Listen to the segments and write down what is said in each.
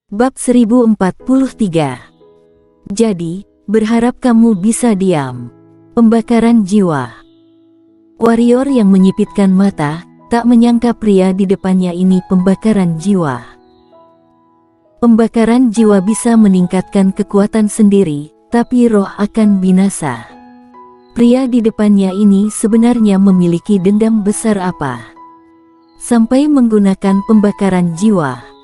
Bab 1043. Jadi, berharap kamu bisa diam. Pembakaran jiwa. Warrior yang menyipitkan mata, tak menyangka pria di depannya ini pembakaran jiwa. Pembakaran jiwa bisa meningkatkan kekuatan sendiri, tapi roh akan binasa. Pria di depannya ini sebenarnya memiliki dendam besar apa? Sampai menggunakan pembakaran jiwa.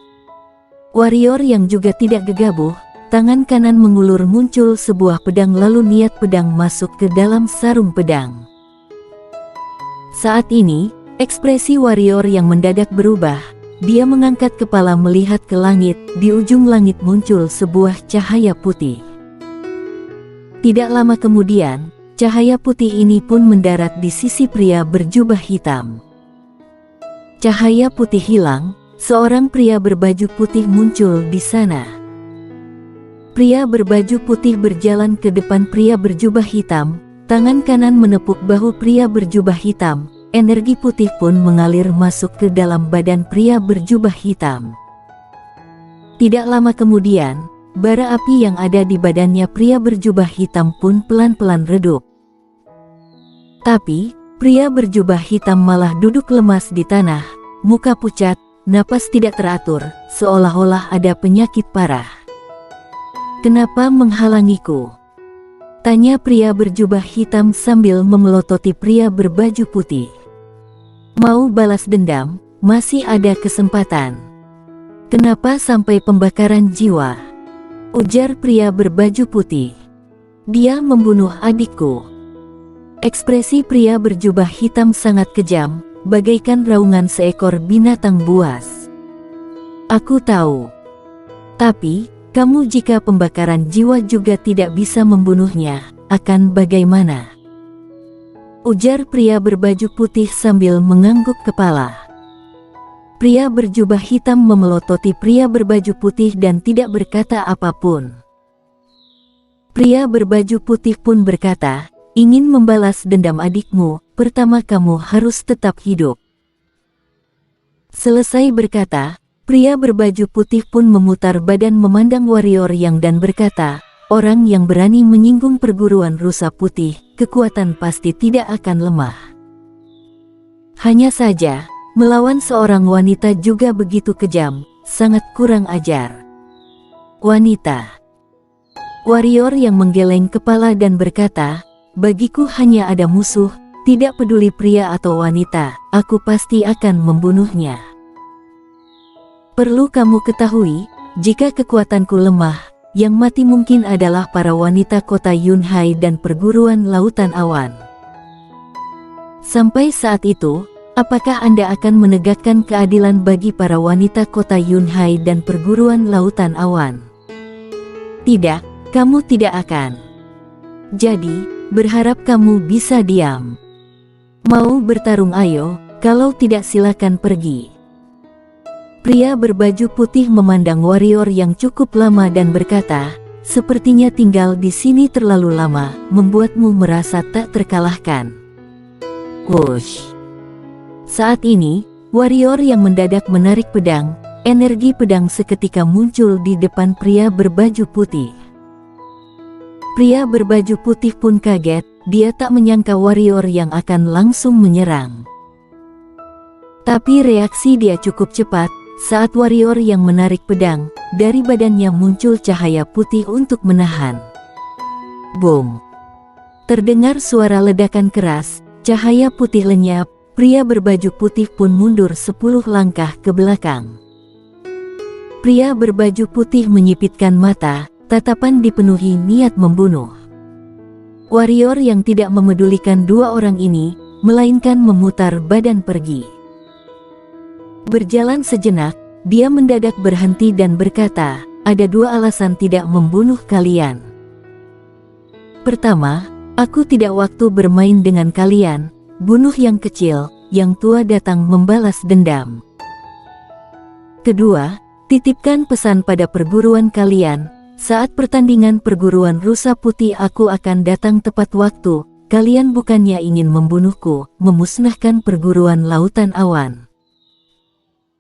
Warrior yang juga tidak gegabah, tangan kanan mengulur muncul sebuah pedang lalu niat pedang masuk ke dalam sarung pedang. Saat ini, ekspresi warrior yang mendadak berubah. Dia mengangkat kepala melihat ke langit, di ujung langit muncul sebuah cahaya putih. Tidak lama kemudian, cahaya putih ini pun mendarat di sisi pria berjubah hitam. Cahaya putih hilang. Seorang pria berbaju putih muncul di sana. Pria berbaju putih berjalan ke depan pria berjubah hitam, tangan kanan menepuk bahu pria berjubah hitam, energi putih pun mengalir masuk ke dalam badan pria berjubah hitam. Tidak lama kemudian, bara api yang ada di badannya pria berjubah hitam pun pelan-pelan redup. Tapi, pria berjubah hitam malah duduk lemas di tanah, muka pucat, napas tidak teratur, seolah-olah ada penyakit parah. "Kenapa menghalangiku?" tanya pria berjubah hitam sambil memelototi pria berbaju putih. "Mau balas dendam, masih ada kesempatan. Kenapa sampai pembakaran jiwa?" ujar pria berbaju putih. "Dia membunuh adikku." Ekspresi pria berjubah hitam sangat kejam, bagaikan raungan seekor binatang buas. "Aku tahu. Tapi, kamu jika pembakaran jiwa juga tidak bisa membunuhnya, akan bagaimana?" ujar pria berbaju putih sambil mengangguk kepala. Pria berjubah hitam memelototi pria berbaju putih dan tidak berkata apapun. Pria berbaju putih pun berkata, "Ingin membalas dendam adikmu, pertama kamu harus tetap hidup." Selesai berkata, pria berbaju putih pun memutar badan memandang warrior yang dan berkata, "Orang yang berani menyinggung perguruan rusa putih, kekuatan pasti tidak akan lemah. Hanya saja, melawan seorang wanita juga begitu kejam, sangat kurang ajar." "Wanita?" Warrior yang menggeleng kepala dan berkata, "Bagiku hanya ada musuh, tidak peduli pria atau wanita, aku pasti akan membunuhnya. Perlu kamu ketahui, jika kekuatanku lemah, yang mati mungkin adalah para wanita kota Yunhai dan perguruan lautan awan. Sampai saat itu, apakah Anda akan menegakkan keadilan bagi para wanita kota Yunhai dan perguruan lautan awan? Tidak, kamu tidak akan. Jadi, berharap kamu bisa diam. Mau bertarung ayo, kalau tidak silakan pergi." Pria berbaju putih memandang warrior yang cukup lama dan berkata, "Sepertinya tinggal di sini terlalu lama, membuatmu merasa tak terkalahkan." Wush. Saat ini, warrior yang mendadak menarik pedang, energi pedang seketika muncul di depan pria berbaju putih. Pria berbaju putih pun kaget, dia tak menyangka warrior yang akan langsung menyerang. Tapi reaksi dia cukup cepat, saat warrior yang menarik pedang, dari badannya muncul cahaya putih untuk menahan. Boom! Terdengar suara ledakan keras, cahaya putih lenyap, pria berbaju putih pun mundur 10 langkah ke belakang. Pria berbaju putih menyipitkan mata, tatapan dipenuhi niat membunuh. Warrior yang tidak memedulikan dua orang ini, melainkan memutar badan pergi. Berjalan sejenak, dia mendadak berhenti dan berkata, "Ada dua alasan tidak membunuh kalian. Pertama, aku tidak waktu bermain dengan kalian, bunuh yang kecil, yang tua datang membalas dendam. Kedua, titipkan pesan pada perguruan kalian, saat pertandingan perguruan rusa putih aku akan datang tepat waktu, kalian bukannya ingin membunuhku, memusnahkan perguruan lautan awan."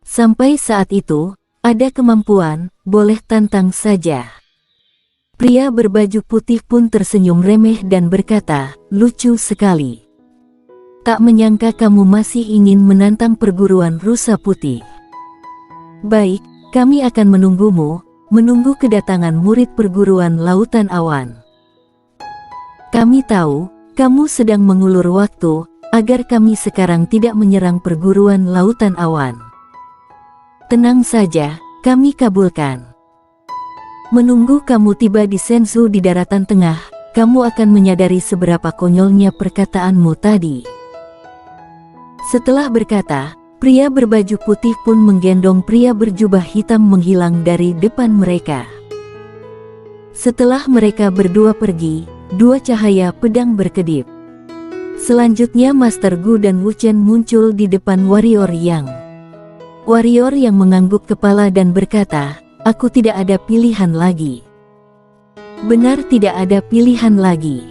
Sampai saat itu, Ada kemampuan, boleh tantang saja. Pria berbaju putih pun tersenyum remeh dan berkata, lucu sekali. Tak menyangka kamu masih ingin menantang perguruan rusa putih. Baik, kami akan menunggu kedatangan murid perguruan lautan awan. Kami tahu, kamu sedang mengulur waktu, agar kami sekarang tidak menyerang perguruan lautan awan. Tenang saja, kami kabulkan. Menunggu kamu tiba di Senzu di daratan tengah, kamu akan menyadari seberapa konyolnya perkataanmu tadi. Setelah berkata, pria berbaju putih pun menggendong pria berjubah hitam menghilang dari depan mereka. Setelah mereka berdua pergi, dua cahaya pedang berkedip. Selanjutnya Master Gu dan Wu Chen muncul di depan Warrior Yang. Warrior yang mengangguk kepala dan berkata, aku tidak ada pilihan lagi. Benar, tidak ada pilihan lagi.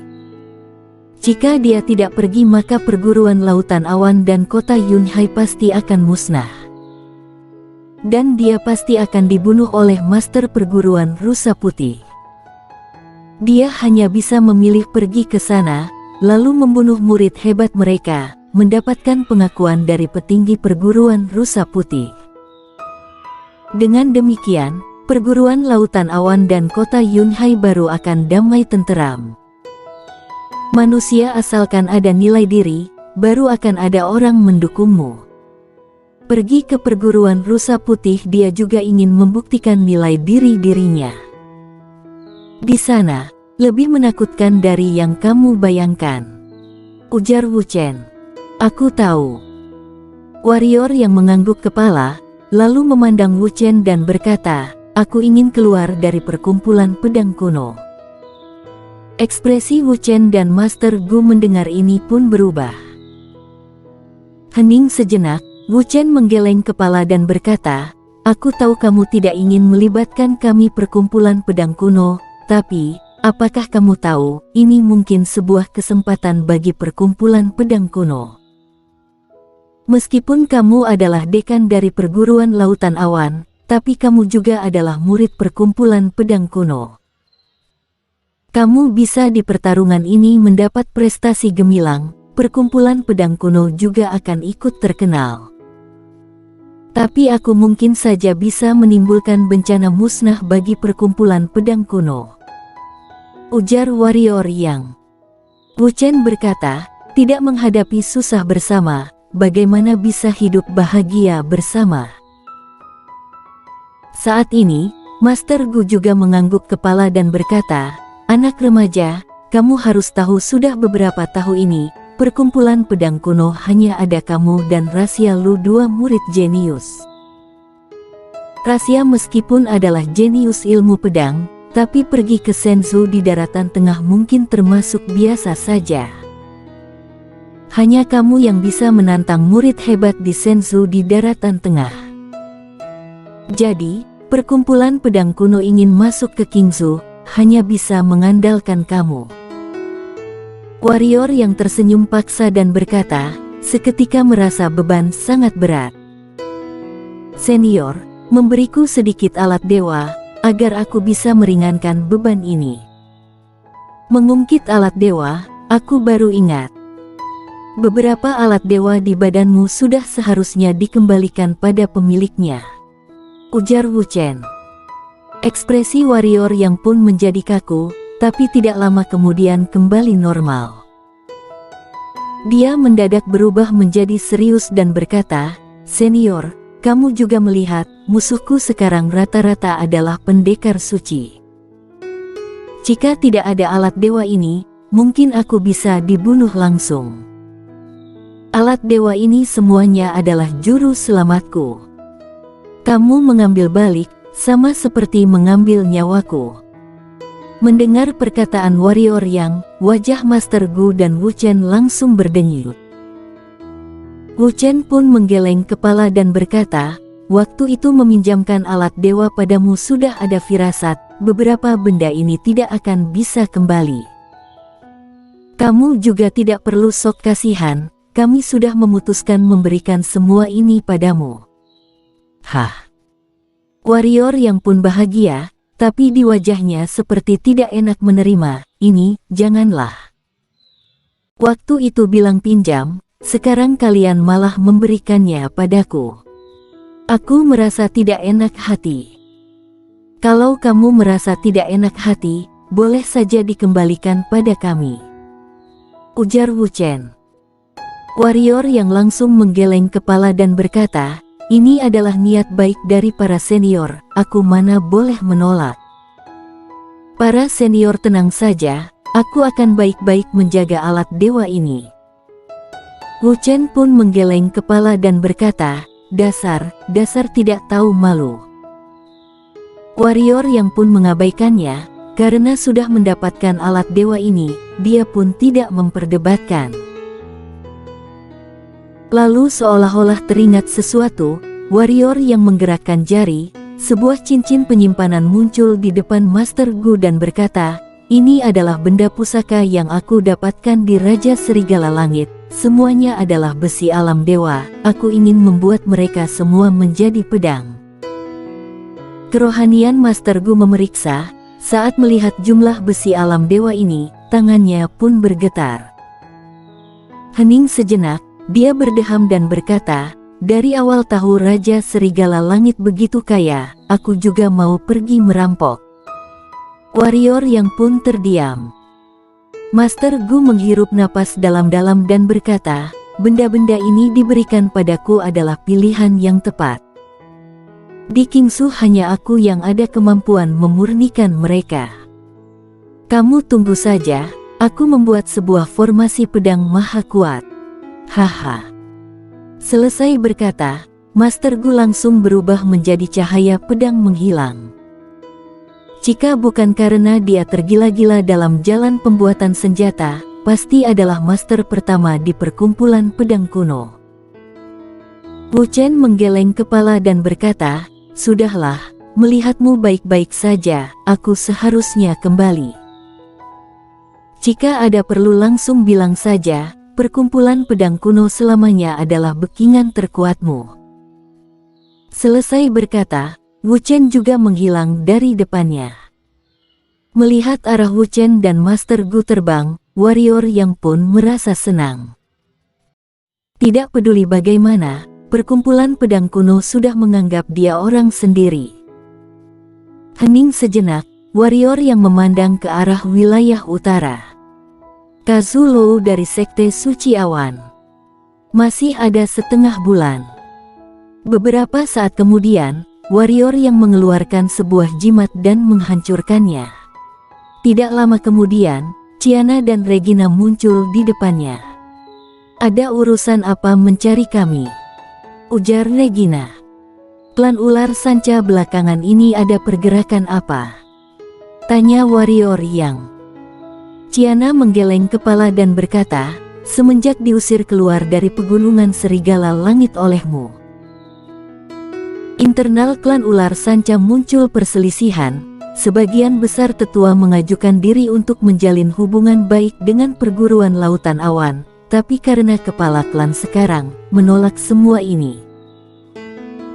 Jika dia tidak pergi maka perguruan lautan awan dan kota Yunhai pasti akan musnah. Dan dia pasti akan dibunuh oleh master perguruan rusa putih. Dia hanya bisa memilih pergi ke sana, lalu membunuh murid hebat mereka, mendapatkan pengakuan dari petinggi perguruan rusa putih. Dengan demikian, perguruan lautan awan dan kota Yunhai baru akan damai tenteram. Manusia asalkan ada nilai diri, baru akan ada orang mendukungmu. Pergi ke perguruan rusa putih, dia juga ingin membuktikan nilai dirinya. Di sana, lebih menakutkan dari yang kamu bayangkan, ujar Wu Chen. Aku tahu. Warrior yang mengangguk kepala, lalu memandang Wu Chen dan berkata, aku ingin keluar dari perkumpulan pedang kuno. Ekspresi Wu Chen dan Master Gu mendengar ini pun berubah. Hening sejenak, Wu Chen menggeleng kepala dan berkata, aku tahu kamu tidak ingin melibatkan kami perkumpulan pedang kuno, tapi, apakah kamu tahu, ini mungkin sebuah kesempatan bagi perkumpulan pedang kuno. Meskipun kamu adalah dekan dari perguruan lautan awan, tapi kamu juga adalah murid perkumpulan pedang kuno. Kamu bisa di pertarungan ini mendapat prestasi gemilang, perkumpulan pedang kuno juga akan ikut terkenal. Tapi aku mungkin saja bisa menimbulkan bencana musnah bagi perkumpulan pedang kuno, ujar Warrior Yang. Wu Chen berkata, tidak menghadapi susah bersama, bagaimana bisa hidup bahagia bersama? Saat ini, Master Gu juga mengangguk kepala dan berkata, anak remaja, kamu harus tahu sudah beberapa tahun ini, perkumpulan pedang kuno hanya ada kamu dan Rasya Lu, dua murid jenius. Rasya meskipun adalah jenius ilmu pedang, tapi pergi ke Senzu di daratan tengah mungkin termasuk biasa saja. Hanya kamu yang bisa menantang murid hebat di Senzu di daratan tengah. Jadi, perkumpulan pedang kuno ingin masuk ke Qingzhou, hanya bisa mengandalkan kamu. Warrior yang tersenyum paksa dan berkata, seketika merasa beban sangat berat. Senior, memberiku sedikit alat dewa, agar aku bisa meringankan beban ini. Mengungkit alat dewa, aku baru ingat. Beberapa alat dewa di badanmu sudah seharusnya dikembalikan pada pemiliknya, ujar Wu Chen. Ekspresi warrior yang pun menjadi kaku, tapi tidak lama kemudian kembali normal. Dia mendadak berubah menjadi serius dan berkata, senior, kamu juga melihat, musuhku sekarang rata-rata adalah pendekar suci. Jika tidak ada alat dewa ini, mungkin aku bisa dibunuh langsung. Alat dewa ini semuanya adalah juru selamatku. Kamu mengambil balik, sama seperti mengambil nyawaku. Mendengar perkataan Warrior Yang, wajah Master Gu dan Wu Chen langsung berdenyut. Wu Chen pun menggeleng kepala dan berkata, waktu itu meminjamkan alat dewa padamu sudah ada firasat, beberapa benda ini tidak akan bisa kembali. Kamu juga tidak perlu sok kasihan, kami sudah memutuskan memberikan semua ini padamu. Hah? Warrior yang pun bahagia, tapi di wajahnya seperti tidak enak menerima. Ini, janganlah. Waktu itu bilang pinjam, sekarang kalian malah memberikannya padaku. Aku merasa tidak enak hati. Kalau kamu merasa tidak enak hati, boleh saja dikembalikan pada kami, ujar Wu Chen. Warrior yang langsung menggeleng kepala dan berkata, ini adalah niat baik dari para senior, aku mana boleh menolak. Para senior tenang saja, aku akan baik-baik menjaga alat dewa ini. Wu Chen pun menggeleng kepala dan berkata, dasar tidak tahu malu. Warrior yang pun mengabaikannya, karena sudah mendapatkan alat dewa ini, dia pun tidak memperdebatkan. Lalu seolah-olah teringat sesuatu, warrior yang menggerakkan jari, sebuah cincin penyimpanan muncul di depan Master Gu dan berkata, ini adalah benda pusaka yang aku dapatkan di Raja Serigala Langit, semuanya adalah besi alam dewa, aku ingin membuat mereka semua menjadi pedang. Kerohanian Master Gu memeriksa, saat melihat jumlah besi alam dewa ini, tangannya pun bergetar. Hening sejenak, dia berdeham dan berkata, dari awal tahu Raja Serigala Langit begitu kaya, aku juga mau pergi merampok. Warrior yang pun terdiam. Master Gu menghirup napas dalam-dalam dan berkata, benda-benda ini diberikan padaku adalah pilihan yang tepat. Di Kingsu hanya aku yang ada kemampuan memurnikan mereka. Kamu tunggu saja, aku membuat sebuah formasi pedang maha kuat. Haha. Selesai berkata, Master Gu langsung berubah menjadi cahaya pedang menghilang. Jika bukan karena dia tergila-gila dalam jalan pembuatan senjata, pasti adalah master pertama di perkumpulan pedang kuno. Wu Chen menggeleng kepala dan berkata, sudahlah, melihatmu baik-baik saja, aku seharusnya kembali. Jika ada perlu langsung bilang saja, perkumpulan pedang kuno selamanya adalah backingan terkuatmu. Selesai berkata, Wu Chen juga menghilang dari depannya. Melihat arah Wu Chen dan Master Gu terbang, warrior yang pun merasa senang. Tidak peduli bagaimana, perkumpulan pedang kuno sudah menganggap dia orang sendiri. Hening sejenak, warrior yang memandang ke arah wilayah utara. Kazu Lou dari Sekte Suci Awan. Masih ada setengah bulan. Beberapa saat kemudian, warrior yang mengeluarkan sebuah jimat dan menghancurkannya. Tidak lama kemudian, Chiana dan Regina muncul di depannya. Ada urusan apa mencari kami? Ujar Regina. Klan ular sanca belakangan ini ada pergerakan apa? Tanya warrior yang. Chiana menggeleng kepala dan berkata, semenjak diusir keluar dari pegunungan Serigala Langit olehmu. Internal klan ular sanca muncul perselisihan, sebagian besar tetua mengajukan diri untuk menjalin hubungan baik dengan perguruan lautan awan, tapi karena kepala klan sekarang menolak semua ini.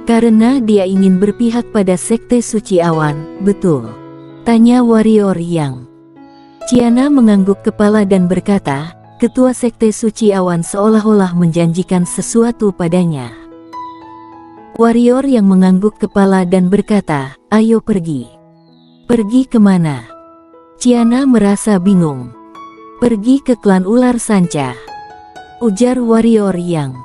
Karena dia ingin berpihak pada Sekte Suci Awan, betul? Tanya warrior yang. Chiana mengangguk kepala dan berkata, Ketua Sekte Suci Awan seolah-olah menjanjikan sesuatu padanya. Warrior yang mengangguk kepala dan berkata, ayo pergi. Pergi kemana? Chiana merasa bingung. Pergi ke klan ular sanca. Ujar warrior yang.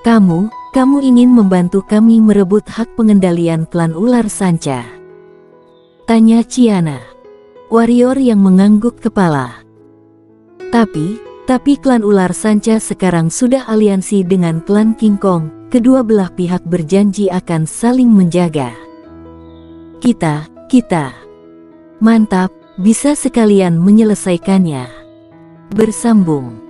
Kamu ingin membantu kami merebut hak pengendalian klan ular sanca? Tanya Chiana. Warrior yang mengangguk kepala. Tapi klan ular sanca sekarang sudah aliansi dengan klan King Kong, kedua belah pihak berjanji akan saling menjaga. Kita. Mantap, bisa sekalian menyelesaikannya. Bersambung.